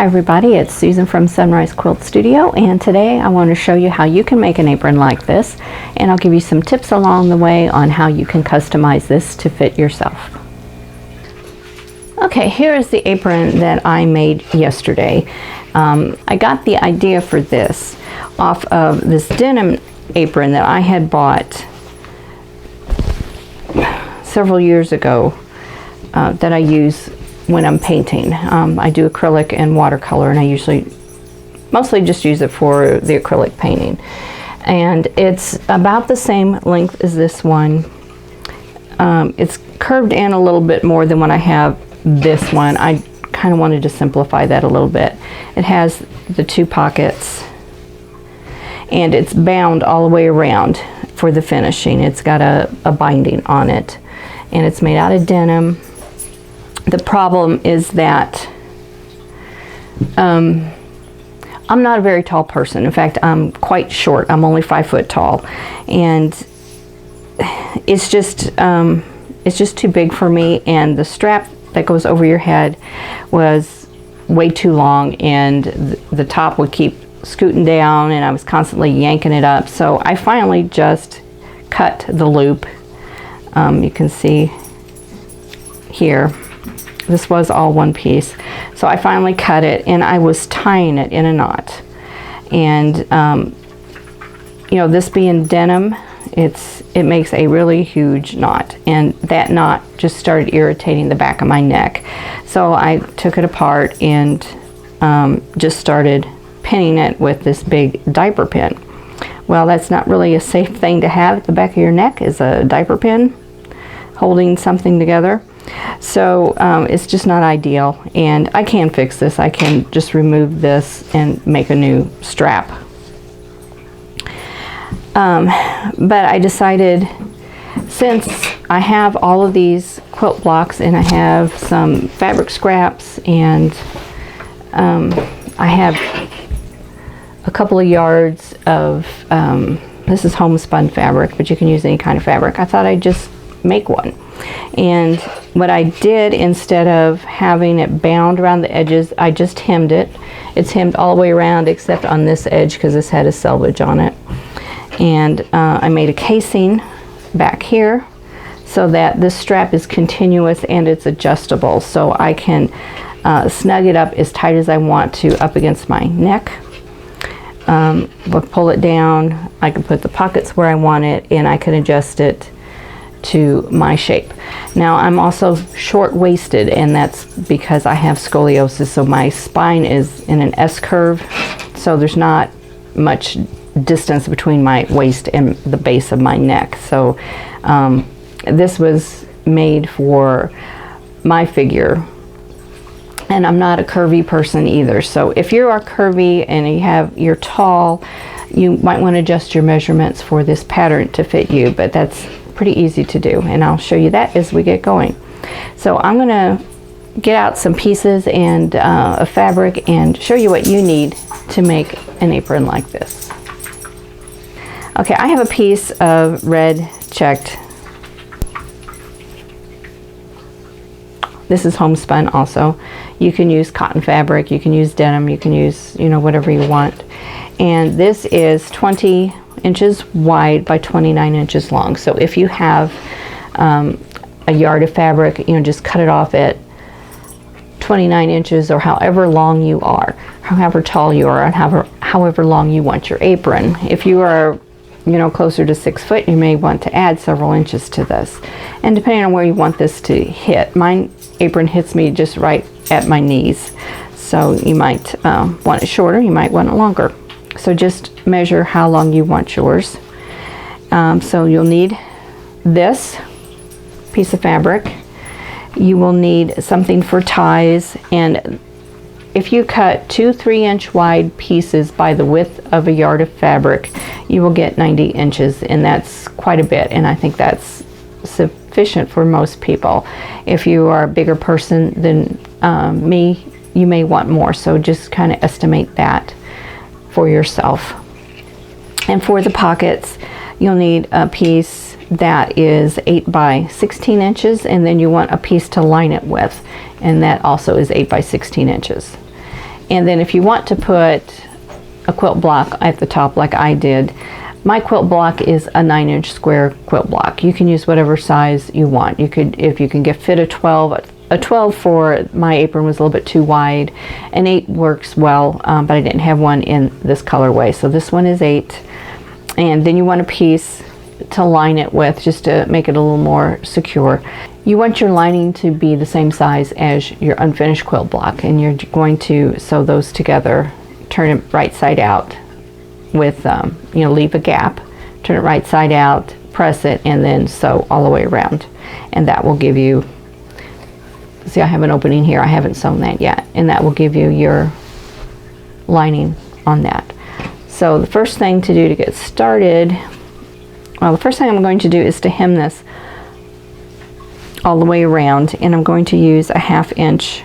Hi everybody, it's Susan from Sunrise Quilt Studio, and today I want to show you how you can make an apron like this, and I'll give you some tips along the way on how you can customize this to fit yourself. Okay, here is the apron that I made yesterday. I got the idea for this off of this denim apron that I had bought several years ago that I use when I'm painting. I do acrylic and watercolor, and I mostly just use it for the acrylic painting. And it's about the same length as this one. It's curved in a little bit more than when I have this one. I kind of wanted to simplify that a little bit. It has the two pockets, and it's bound all the way around for the finishing. It's got a binding on it, and it's made out of denim. The problem is that I'm not a very tall person. In fact, I'm quite short. I'm only 5 foot tall, and it's just too big for me. And the strap that goes over your head was way too long, and the top would keep scooting down, and I was constantly yanking it up. So I finally just cut the loop. You can see here. This was all one piece. So I finally cut it, and I was tying it in a knot. And you know, this being denim, it makes a really huge knot, and that knot just started irritating the back of my neck. So I took it apart and just started pinning it with this big diaper pin. Well, that's not really a safe thing to have at the back of your neck, is a diaper pin holding something together. So it's just not ideal, and I can fix this. I can just remove this and make a new strap. But I decided, since I have all of these quilt blocks and I have some fabric scraps, and I have a couple of yards of, this is homespun fabric, but you can use any kind of fabric, I thought I'd just make one. And what I did, instead of having it bound around the edges, I just hemmed it. It's hemmed all the way around except on this edge, because this had a selvage on it. And I made a casing back here so that this strap is continuous and it's adjustable, so I can snug it up as tight as I want to up against my neck. But pull it down. I can put the pockets where I want it, and I can adjust it to my shape. Now, I'm also short-waisted, and that's because I have scoliosis, so my spine is in an S curve, so there's not much distance between my waist and the base of my neck. So this was made for my figure, and I'm not a curvy person either. So if you are curvy and you're tall, you might want to adjust your measurements for this pattern to fit you, but that's pretty easy to do, and I'll show you that as we get going. So I'm going to get out some pieces and a fabric and show you what you need to make an apron like this. Okay, I have a piece of red checked. This is homespun also. You can use cotton fabric, you can use denim, you can use, you know, whatever you want. And this is 20 inches wide by 29 inches long. So if you have a yard of fabric, you know, just cut it off at 29 inches, or however long you are, however tall you are, and however long you want your apron. If you are, you know, closer to 6 foot, you may want to add several inches to this. And depending on where you want this to hit, my apron hits me just right at my knees. So you might want it shorter, you might want it longer. So just measure how long you want yours. So you'll need this piece of fabric. You will need something for ties, and if you cut 2 3-inch wide pieces by the width of a yard of fabric, you will get 90 inches, and that's quite a bit, and I think that's sufficient for most people. If you are a bigger person than me, you may want more, so just kind of estimate that for yourself. And for the pockets, you'll need a piece that is 8 by 16 inches, and then you want a piece to line it with, and that also is 8 by 16 inches. And then if you want to put a quilt block at the top like I did, my quilt block is a 9-inch square quilt block. You can use whatever size you want. You could, if you can get fit a 12. A 12 for my apron was a little bit too wide. An 8 works well, but I didn't have one in this colorway. So this one is 8. And then you want a piece to line it with, just to make it a little more secure. You want your lining to be the same size as your unfinished quilt block, and you're going to sew those together. Turn it right side out with, leave a gap, turn it right side out, press it, and then sew all the way around. And that will give you, see, I have an opening here, I haven't sewn that yet, and that will give you your lining on that. So the first thing to do to get started, well, the first thing I'm going to do is to hem this all the way around, and I'm going to use a 1/2 inch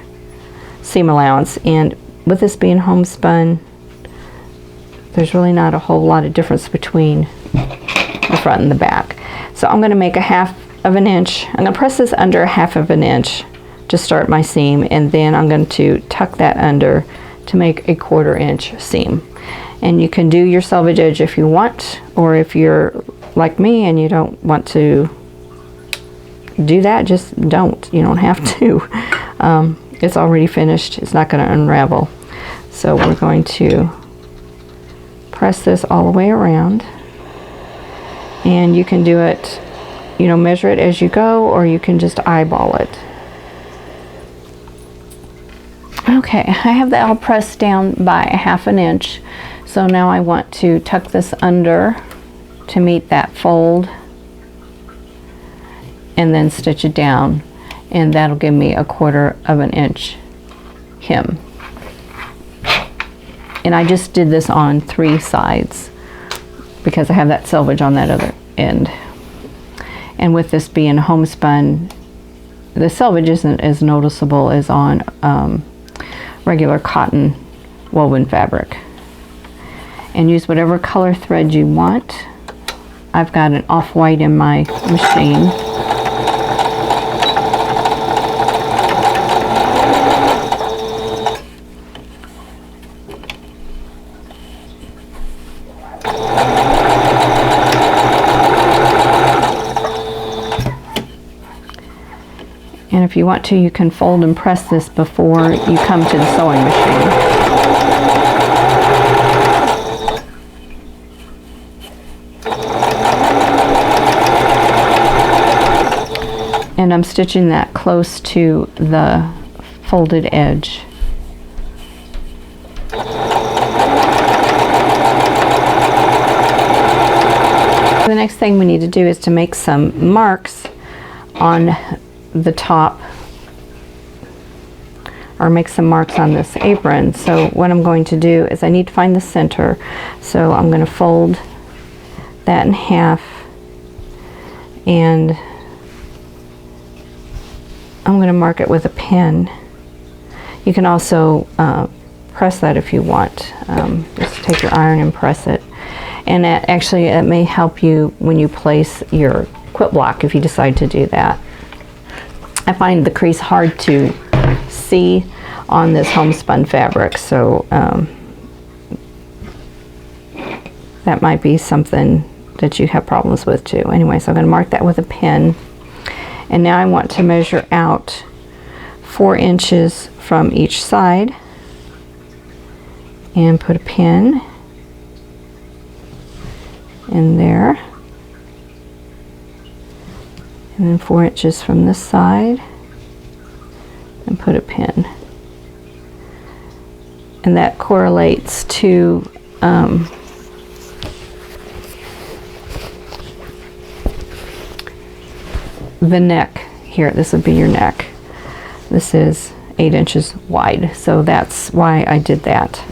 seam allowance. And with this being homespun, there's really not a whole lot of difference between the front and the back. So I'm going to make a 1/2 inch. I'm going to press this under a 1/2 inch to start my seam, and then I'm going to tuck that under to make a 1/4 inch seam. And you can do your selvage edge if you want, or if you're like me and you don't want to do that, just don't. You don't have to. It's already finished. It's not going to unravel. So we're going to press this all the way around, and you can do it, measure it as you go, or you can just eyeball it. Okay, I have that all pressed down by a 1/2 inch. So now I want to tuck this under to meet that fold, and then stitch it down, and that'll give me a 1/4 inch hem. And I just did this on 3 sides because I have that selvage on that other end. And with this being homespun, the selvage isn't as noticeable as on regular cotton woven fabric. And use whatever color thread you want. I've got an off-white in my machine. And if you want to, you can fold and press this before you come to the sewing machine. And I'm stitching that close to the folded edge. The next thing we need to do is to make some marks on the top, or make some marks on this apron. So what I'm going to do is I need to find the center. So I'm going to fold that in half, and I'm going to mark it with a pin. You can also press that if you want. Just take your iron and press it. And actually it may help you when you place your quilt block if you decide to do that. I find the crease hard to see on this homespun fabric, so that might be something that you have problems with too. Anyway, so I'm going to mark that with a pin. And now I want to measure out 4 inches from each side and put a pin in there. And then 4 inches from this side and put a pin. And that correlates to the neck here. This would be your neck. This is 8 inches wide, so that's why I did that.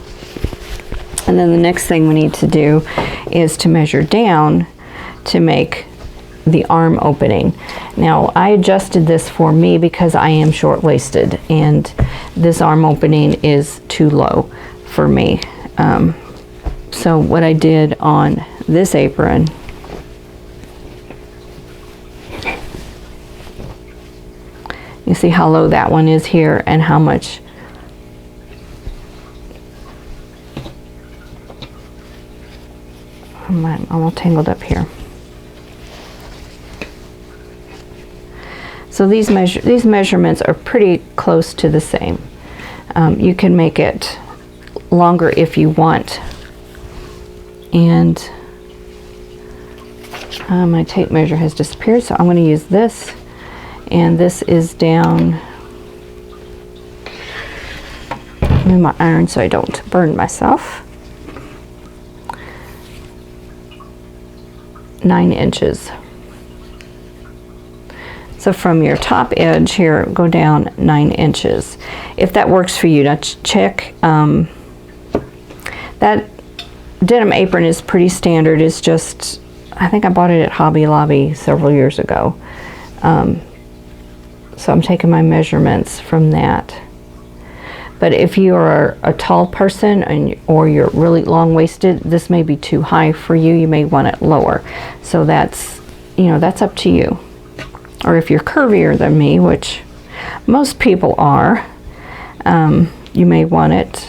And then the next thing we need to do is to measure down to make the arm opening. Now I adjusted this for me because I am short-waisted, and this arm opening is too low for me. So what I did on this apron, you see how low that one is here and how much I'm all tangled up here. So these measurements are pretty close to the same. You can make it longer if you want. And my tape measure has disappeared, so I'm going to use this. And this is down. Move my iron so I don't burn myself. 9 inches. So from your top edge here, go down 9 inches. If that works for you, now check. That denim apron is pretty standard. It's just, I think I bought it at Hobby Lobby several years ago. So I'm taking my measurements from that. But if you are a tall person or you're really long-waisted, this may be too high for you. You may want it lower. So that's, that's up to you. Or if you're curvier than me, which most people are, you may want it,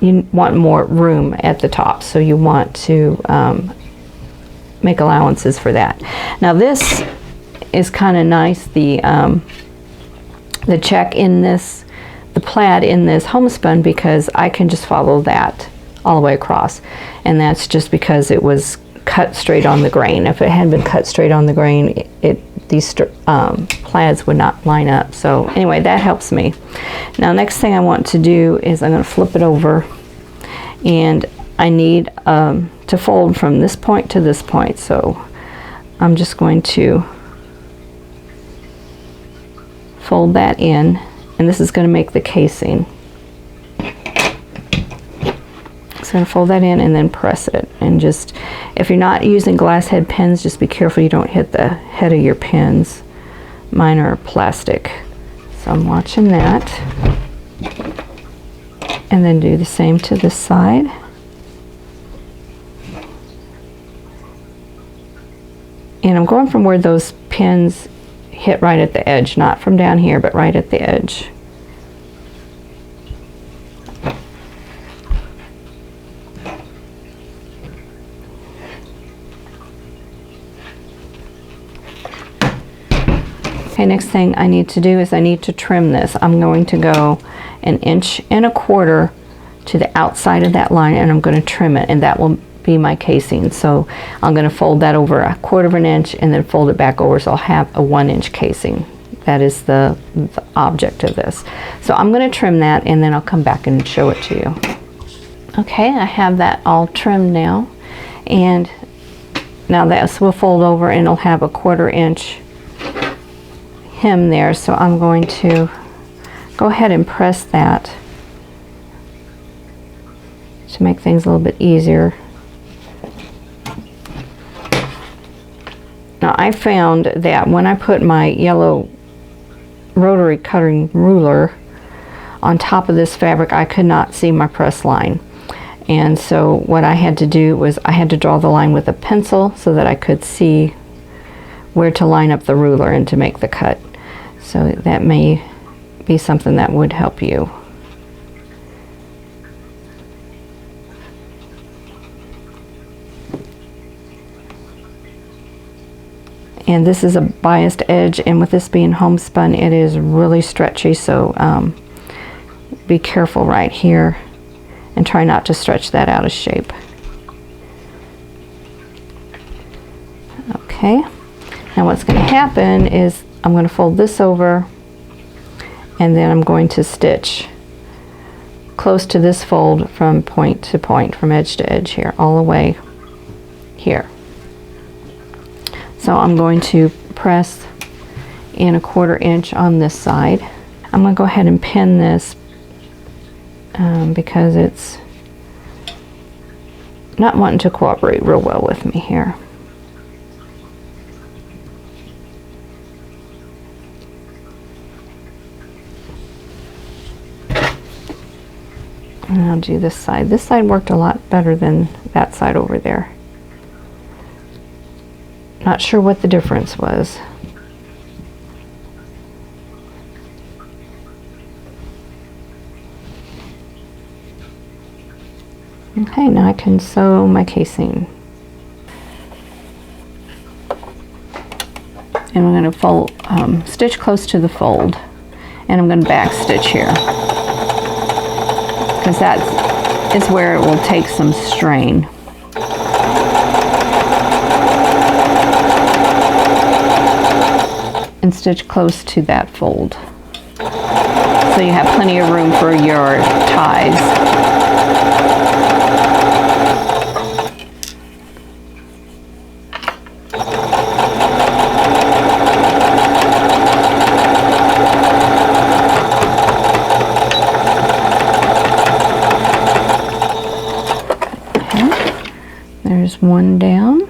you want more room at the top, so you want to make allowances for that. Now this is kind of nice, the check in this, the plaid in this homespun, because I can just follow that all the way across, and that's just because it was cut straight on the grain. If it hadn't been cut straight on the grain, these plaids would not line up. So anyway, that helps me. Now next thing I want to do is I'm going to flip it over, and I need to fold from this point to this point. So I'm just going to fold that in, and this is going to make the casing. So I'm going to fold that in and then press it, and just, if you're not using glass head pens, just be careful you don't hit the head of your pens. Mine are plastic, so I'm watching that. And then do the same to this side. And I'm going from where those pins hit right at the edge, not from down here, but right at the edge. Okay, next thing I need to do is I need to trim this. I'm going to go 1.25 inches to the outside of that line, and I'm going to trim it, and that will be my casing. So I'm going to fold that over 1/4 inch and then fold it back over, so I'll have a 1-inch casing. That is the object of this. So I'm going to trim that, and then I'll come back and show it to you. Okay, I have that all trimmed now, and now this will fold over and it'll have a 1/4 inch hem there. So I'm going to go ahead and press that to make things a little bit easier. Now I found that when I put my yellow rotary cutting ruler on top of this fabric, I could not see my press line. And so what I had to do was I had to draw the line with a pencil so that I could see where to line up the ruler and to make the cut. So that may be something that would help you. And this is a biased edge, and with this being homespun, it is really stretchy, so be careful right here and try not to stretch that out of shape. Okay, now what's going to happen is I'm going to fold this over, and then I'm going to stitch close to this fold from point to point, from edge to edge here, all the way here. So I'm going to press in 1/4 inch on this side. I'm going to go ahead and pin this because it's not wanting to cooperate real well with me here. And I'll do this side. This side worked a lot better than that side over there. Not sure what the difference was. Okay, now I can sew my casing. and I'm going to fold, stitch close to the fold, and I'm going to back stitch here, because that is where it will take some strain. And stitch close to that fold, so you have plenty of room for your ties. Okay. There's one down.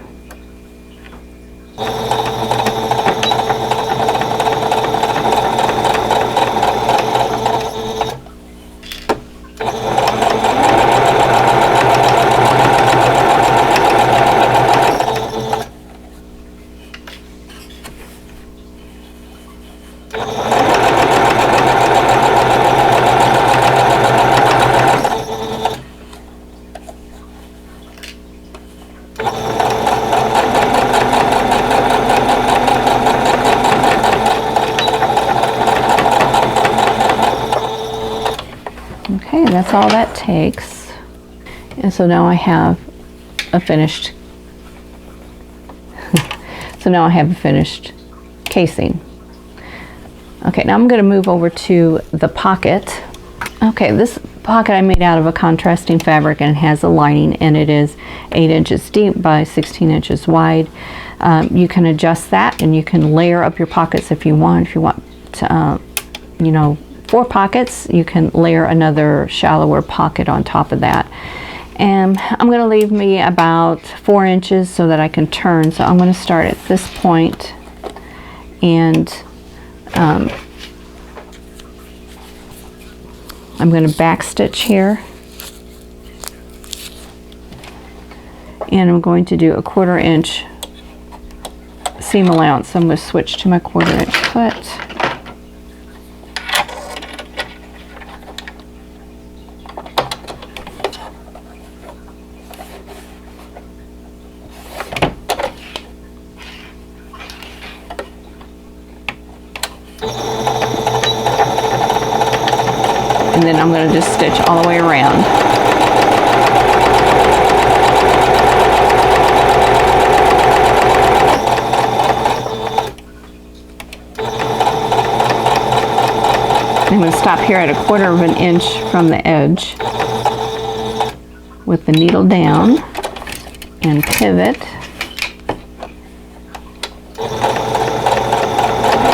Okay, that's all that takes. And so now I have a finished casing. Okay, now I'm going to move over to the pocket. Okay, this pocket I made out of a contrasting fabric, and it has a lining, and it is 8 inches deep by 16 inches wide. You can adjust that, and you can layer up your pockets if you want. If you want to, you know, 4 pockets, you can layer another shallower pocket on top of that. And I'm going to leave me about 4 inches so that I can turn. So I'm going to start at this point, and I'm going to back stitch here, and I'm going to do a 1/4 inch seam allowance. So I'm going to switch to my 1/4 inch foot. And then I'm going to just stitch all the way around. I'm going to stop here at a 1/4 inch from the edge with the needle down and pivot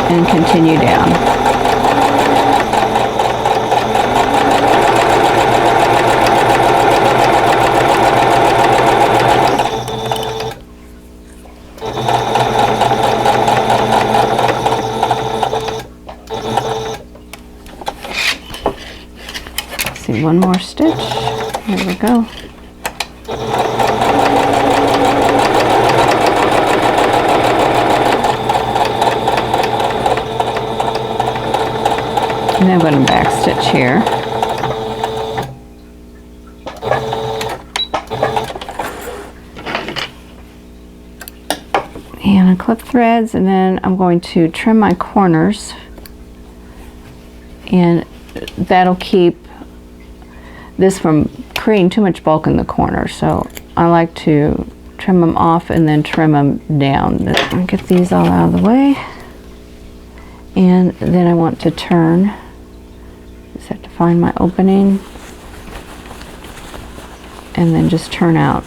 and continue down. See, one more stitch. There we go. And then I'm going to back stitch here. And I clip threads, and then I'm going to trim my corners, and that'll keep this from creating too much bulk in the corner. So I like to trim them off and then trim them down. I'll get these all out of the way, and then I want to turn. Just have to find my opening and then just turn out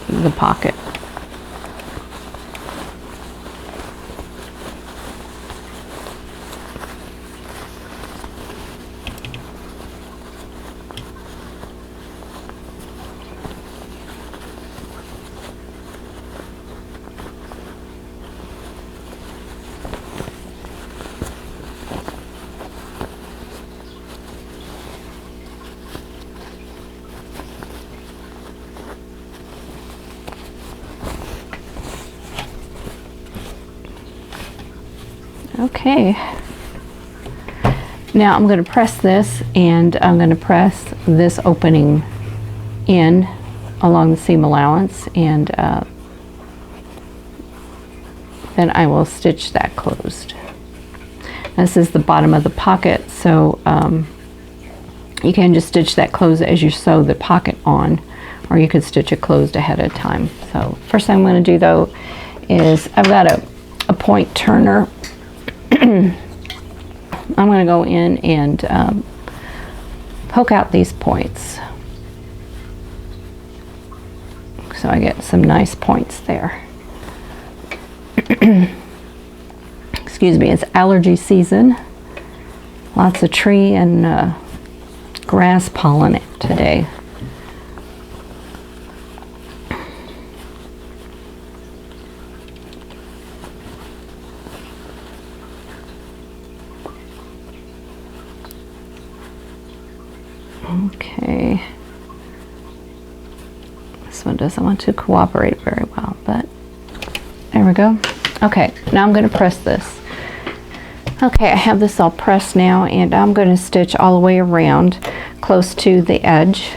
the pocket. Okay, now I'm going to press this, and I'm going to press this opening in along the seam allowance, and then I will stitch that closed. This is the bottom of the pocket, so you can just stitch that closed as you sew the pocket on, or you could stitch it closed ahead of time. So first thing I'm going to do though is I've got a point turner. I'm going to go in and poke out these points, so I get some nice points there. Excuse me, it's allergy season. Lots of tree and grass pollen today. Okay. This one doesn't want to cooperate very well, but there we go. Okay, now I'm going to press this. Okay, I have this all pressed now, and I'm going to stitch all the way around close to the edge.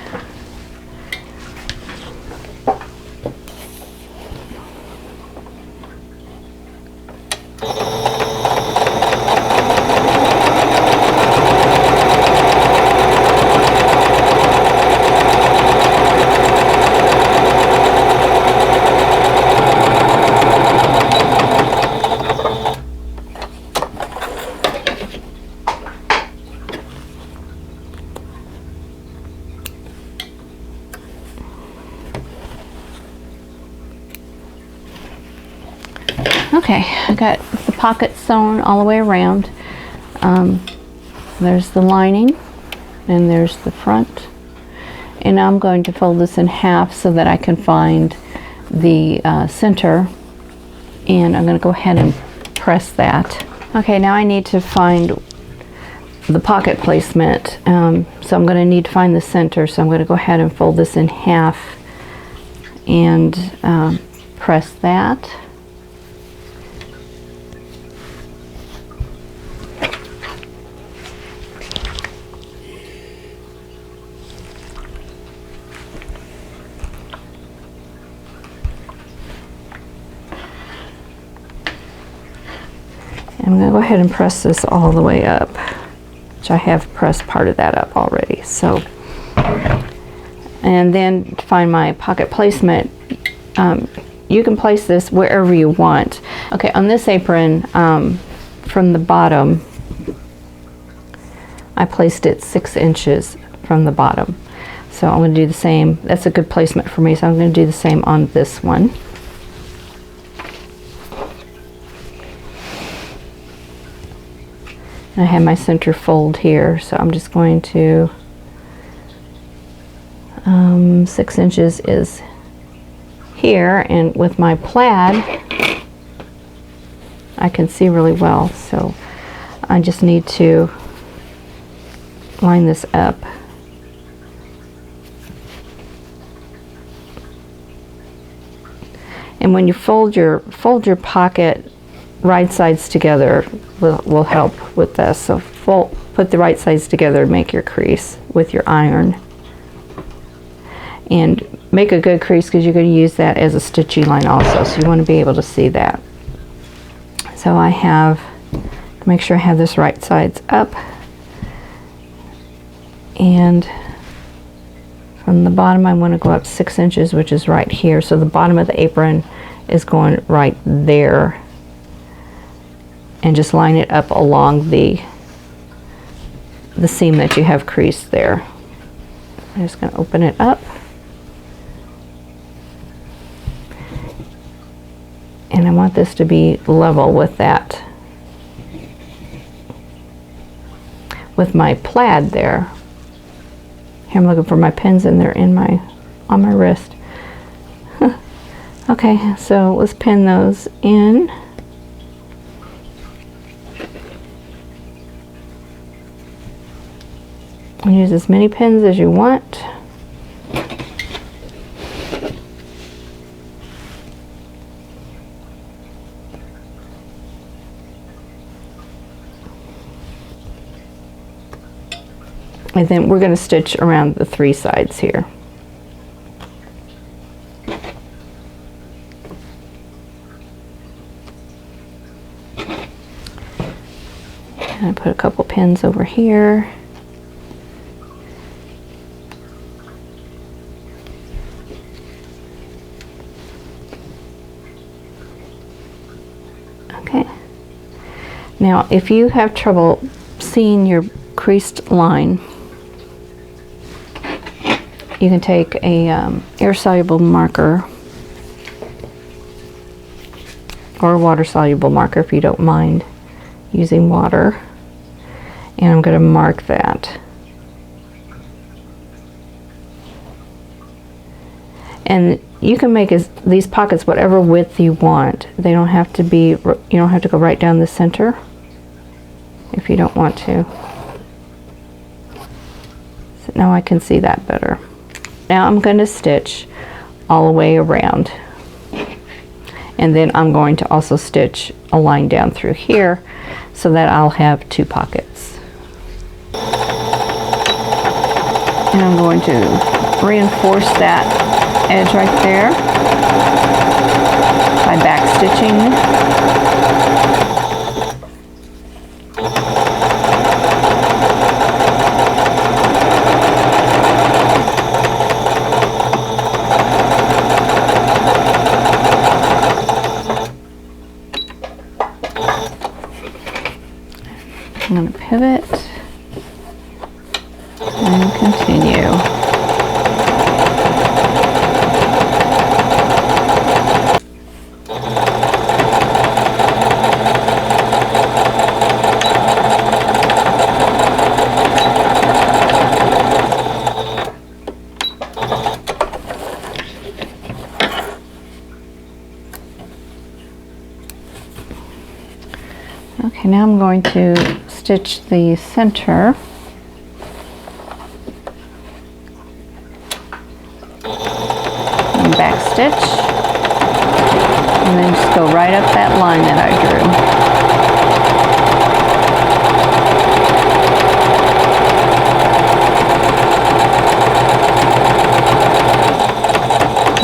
Okay, I got the pocket sewn all the way around. There's the lining, and there's the front. And I'm going to fold this in half so that I can find the center. And I'm going to go ahead and press that. Okay, now I need to find the pocket placement. So I'm going to need to find the center. So I'm going to go ahead and fold this in half and press that. I'm going to go ahead and press this all the way up, which I have pressed part of that up already. So, and then to find my pocket placement, you can place this wherever you want. Okay, on this apron, from the bottom, I placed it 6 inches from the bottom. So I'm going to do the same. That's a good placement for me, so I'm going to do the same on this one. I have my center fold here, so I'm just going to 6 inches is here, and with my plaid I can see really well, so I just need to line this up. And when you fold your pocket, right sides together will help with this. So put the right sides together and make your crease with your iron. And make a good crease, because you're going to use that as a stitching line also. So you want to be able to see that. So I have, make sure I have this right sides up. And from the bottom I want to go up 6 inches, which is right here. So the bottom of the apron is going right there. And just line it up along the seam that you have creased there. I'm just going to open it up. And I want this to be level with that, with my plaid there. Here I'm looking for my pins, and they're in on my wrist. Okay, so let's pin those in. Use as many pins as you want. And then we're going to stitch around the 3 sides here. And I put a couple pins over here. Okay. Now, if you have trouble seeing your creased line, you can take a air-soluble marker or a water-soluble marker if you don't mind using water, and I'm going to mark that. And you can make these pockets whatever width you want. They don't have to be, you don't have to go right down the center if you don't want to. So now I can see that better. Now I'm going to stitch all the way around, and then I'm going to also stitch a line down through here so that I'll have two pockets. And I'm going to reinforce that edge right there by back stitching. I'm going to pivot and continue. Okay, now I'm going to stitch the center. And back stitch. And then just go right up that line that I drew.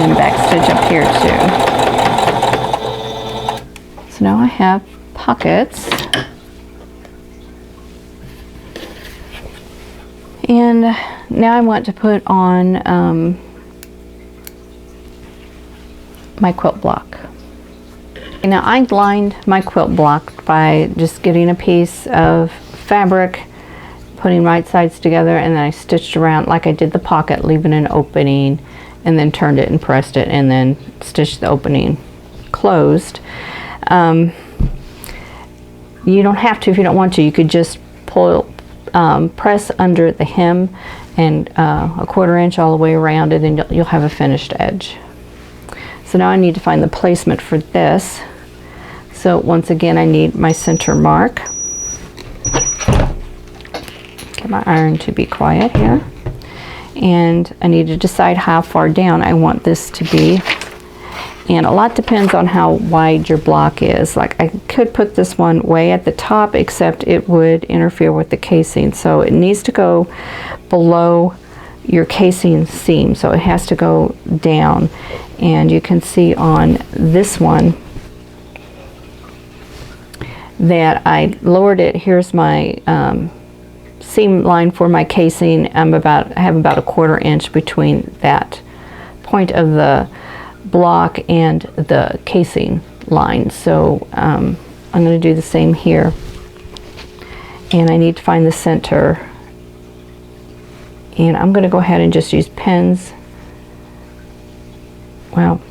And back stitch up here too. So now I have pockets, and now I want to put on my quilt block. Now I lined my quilt block by just getting a piece of fabric, putting right sides together, and then I stitched around like I did the pocket, leaving an opening, and then turned it and pressed it, and then stitched the opening closed. You don't have to if you don't want to. You could just pull, press under the hem and a 1/4 inch all the way around it, and you'll have a finished edge. So now I need to find the placement for this. So once again, I need my center mark. Get my iron to be quiet here. And I need to decide how far down I want this to be. And a lot depends on how wide your block is. Like I could put this one way at the top, except it would interfere with the casing. So it needs to go below your casing seam. So it has to go down. And you can see on this one that I lowered it. Here's my seam line for my casing. I have about a 1/4 inch between that point of the block and the casing line. So I'm going to do the same here, and I need to find the center, and I'm going to go ahead and just use pins, well,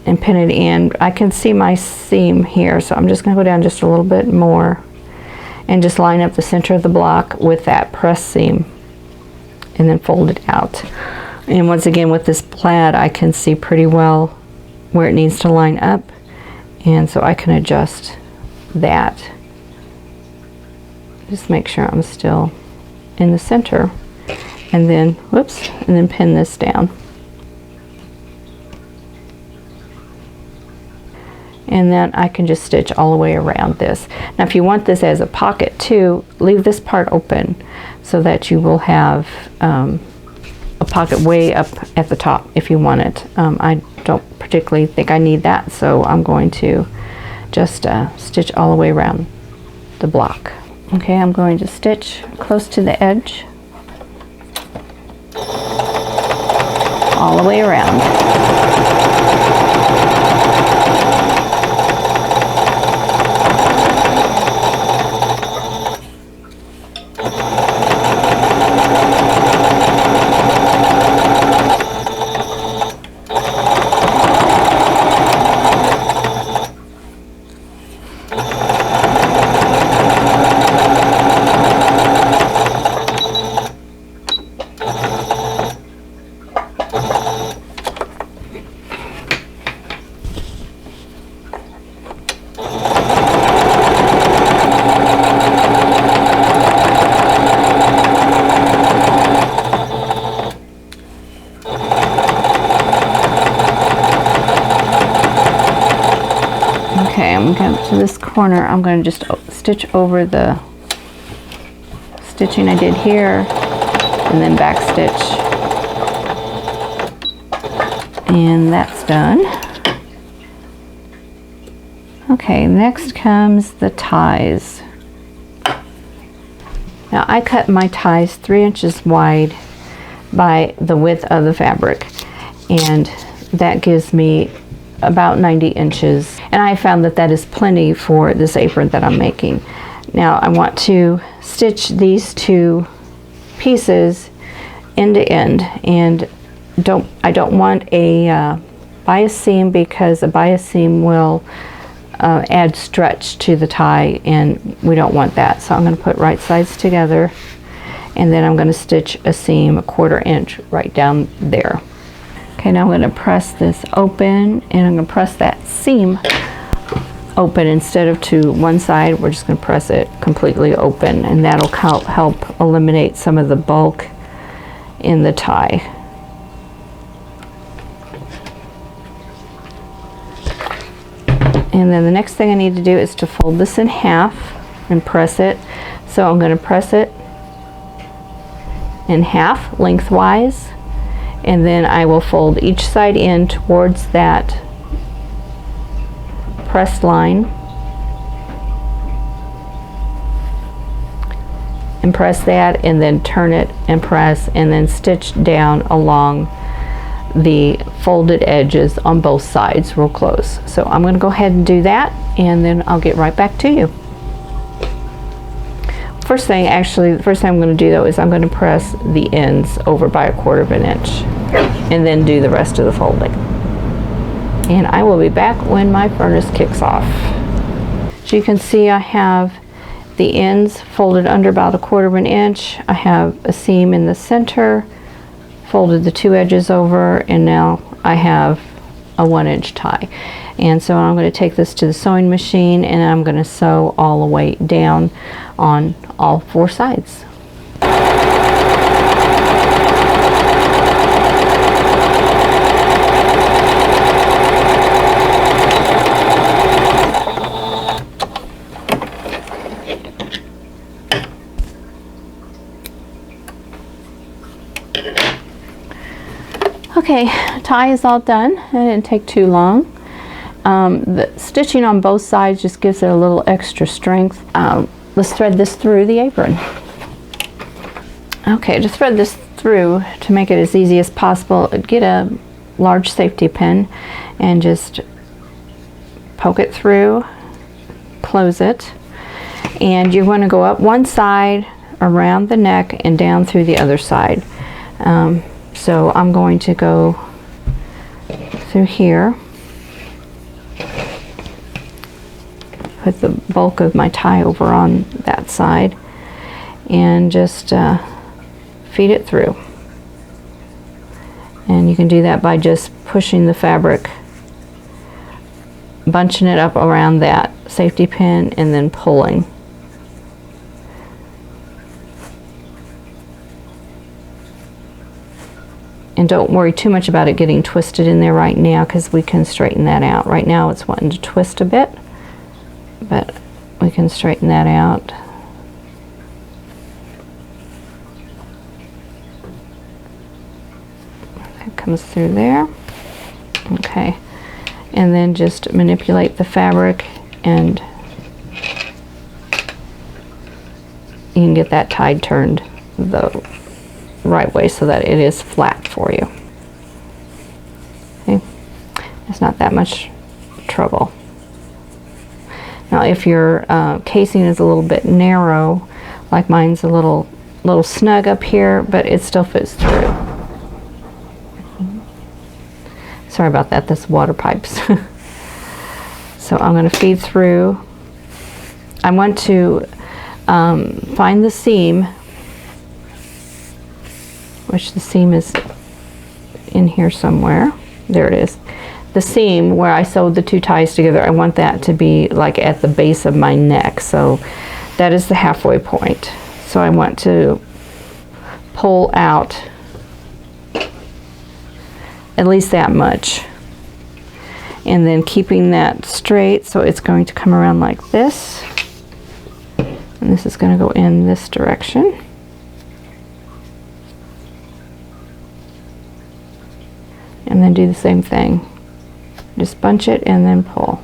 and pin it in. I can see my seam here, so I'm just going to go down just a little bit more and just line up the center of the block with that press seam and then fold it out. And once again, with this plaid, I can see pretty well where it needs to line up, and so I can adjust that. Just make sure I'm still in the center, and then, whoops, and then pin this down. And then I can just stitch all the way around this. Now if you want this as a pocket too, leave this part open so that you will have a pocket way up at the top if you want it. I don't particularly think I need that, so I'm going to just stitch all the way around the block. Okay, I'm going to stitch close to the edge all the way around. Okay, I'm going to come to this corner. I'm going to just stitch over the stitching I did here and then back stitch. And that's done. Okay, next comes the ties. Now I cut my ties 3 inches wide by the width of the fabric, and that gives me about 90 inches, and I found that that is plenty for this apron that I'm making. Now I want to stitch these 2 pieces end to end, and I don't want a bias seam, because a bias seam will add stretch to the tie, and we don't want that. So I'm going to put right sides together, and then I'm going to stitch a seam 1/4 inch right down there. Okay, now I'm going to press this open, and I'm going to press that seam open instead of to one side. We're just going to press it completely open, and that'll help eliminate some of the bulk in the tie. And then the next thing I need to do is to fold this in half and press it. So I'm going to press it in half lengthwise, and then I will fold each side in towards that pressed line and press that, and then turn it and press, and then stitch down along the folded edges on both sides real close. So I'm going to go ahead and do that, and then I'll get right back to you. The first thing I'm going to do though is I'm going to press the ends over by 1/4 inch, and then do the rest of the folding. And I will be back when my furnace kicks off. As you can see, I have the ends folded under about 1/4 inch. I have a seam in the center, folded the 2 edges over, and now I have a 1 inch tie. And so I'm going to take this to the sewing machine, and I'm going to sew all the way down on all 4 sides. Okay, tie is all done. It didn't take too long. The stitching on both sides just gives it a little extra strength. Let's thread this through the apron. Okay, to thread this through, to make it as easy as possible, get a large safety pin and just poke it through, close it, and you're going to go up one side, around the neck, and down through the other side. So I'm going to go through here, put the bulk of my tie over on that side, and just feed it through. And you can do that by just pushing the fabric, bunching it up around that safety pin, and then pulling. And don't worry too much about it getting twisted in there right now, because we can straighten that out. Right now it's wanting to twist a bit, but we can straighten that out. It comes through there. Okay. And then just manipulate the fabric and you can get that tie turned the right way so that it is flat for you. Okay, it's not that much trouble. Now if your casing is a little bit narrow, like mine's a little snug up here, but it still fits through. Sorry about that, that's water pipes. So I'm going to feed through. I want to find the seam, which the seam is in here somewhere. There it is. The seam where I sewed the two ties together, I want that to be like at the base of my neck. So that is the halfway point. So I want to pull out at least that much. And then keeping that straight, so it's going to come around like this. And this is going to go in this direction. And then do the same thing. Just bunch it and then pull.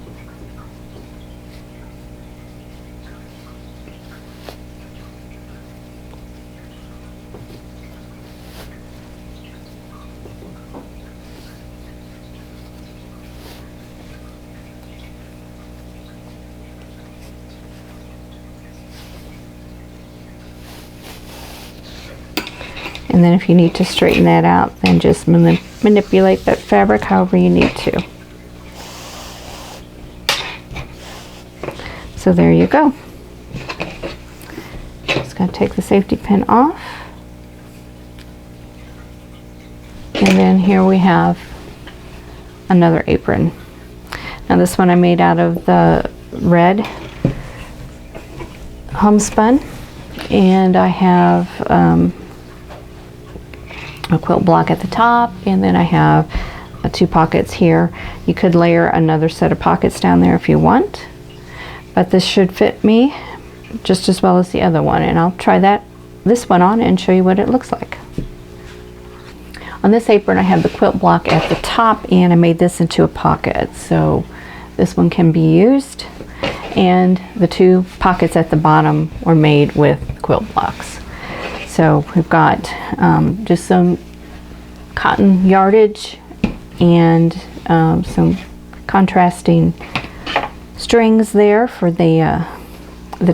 And then if you need to straighten that out, then just manipulate that fabric however you need to. So there you go. Just going to take the safety pin off. And then here we have another apron. Now this one I made out of the red homespun, and I have a quilt block at the top, and then I have two pockets here. You could layer another set of pockets down there if you want, but this should fit me just as well as the other one, and I'll try this one on and show you what it looks like. On this apron I have the quilt block at the top, and I made this into a pocket, so this one can be used, and the two pockets at the bottom were made with quilt blocks. So we've got just some cotton yardage and some contrasting strings there for the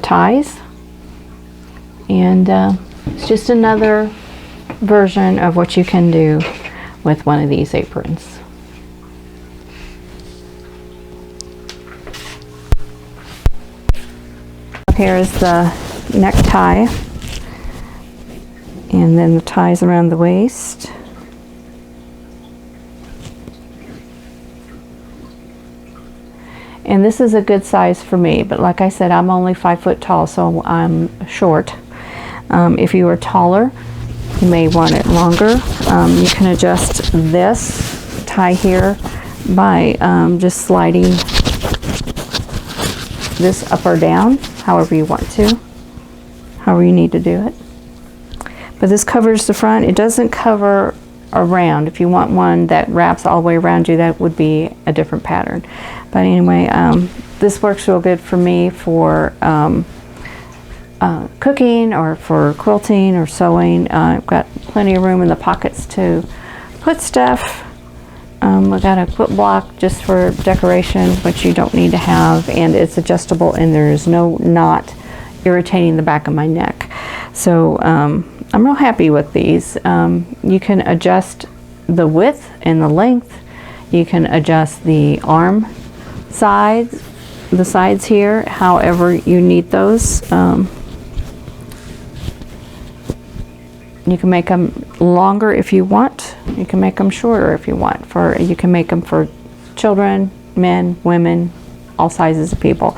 ties, and it's just another version of what you can do with one of these aprons. Here is the necktie. And then the ties around the waist. And this is a good size for me, but like I said, I'm only 5 foot tall, so I'm short. If you are taller, you may want it longer. You can adjust this tie here by just sliding this up or down, however you want to, however you need to do it. But this covers the front. It doesn't cover around. If you want one that wraps all the way around you, that would be a different pattern. But anyway, this works real good for me for cooking or for quilting or sewing. I've got plenty of room in the pockets to put stuff. I got a quilt block just for decoration, which you don't need to have, and it's adjustable, and there's no knot irritating the back of my neck. So I'm real happy with these. You can adjust the width and the length. You can adjust the arm sides, the sides here, however you need those. You can make them longer if you want. You can make them shorter if you want. You can make them for children, men, women, all sizes of people.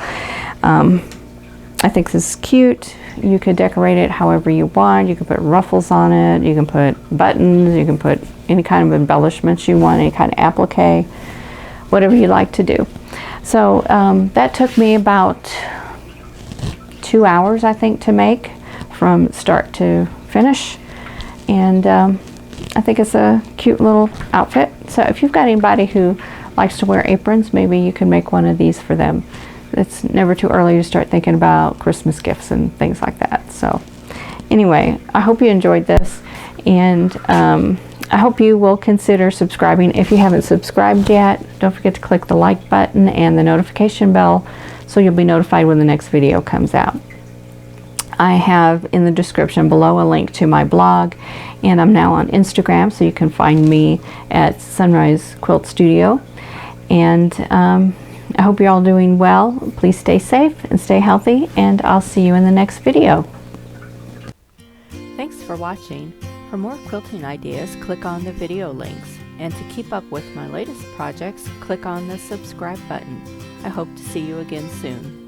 I think this is cute. You could decorate it however you want. You can put ruffles on it. You can put buttons. You can put any kind of embellishments you want, any kind of applique, whatever you like to do. So that took me about 2 hours, I think, to make from start to finish. And I think it's a cute little outfit. So if you've got anybody who likes to wear aprons, maybe you can make one of these for them. it's never too early to start thinking about Christmas gifts and things like that. So anyway, I hope you enjoyed this, and I hope you will consider subscribing. If you haven't subscribed yet, don't forget to click the like button and the notification bell so you'll be notified when the next video comes out. I have in the description below a link to my blog, and I'm now on Instagram, so you can find me at Sunrise Quilt Studio. And I hope you're all doing well. Please stay safe and stay healthy, and I'll see you in the next video. Thanks for watching. For more quilting ideas, click on the video links. And to keep up with my latest projects, click on the subscribe button. I hope to see you again soon.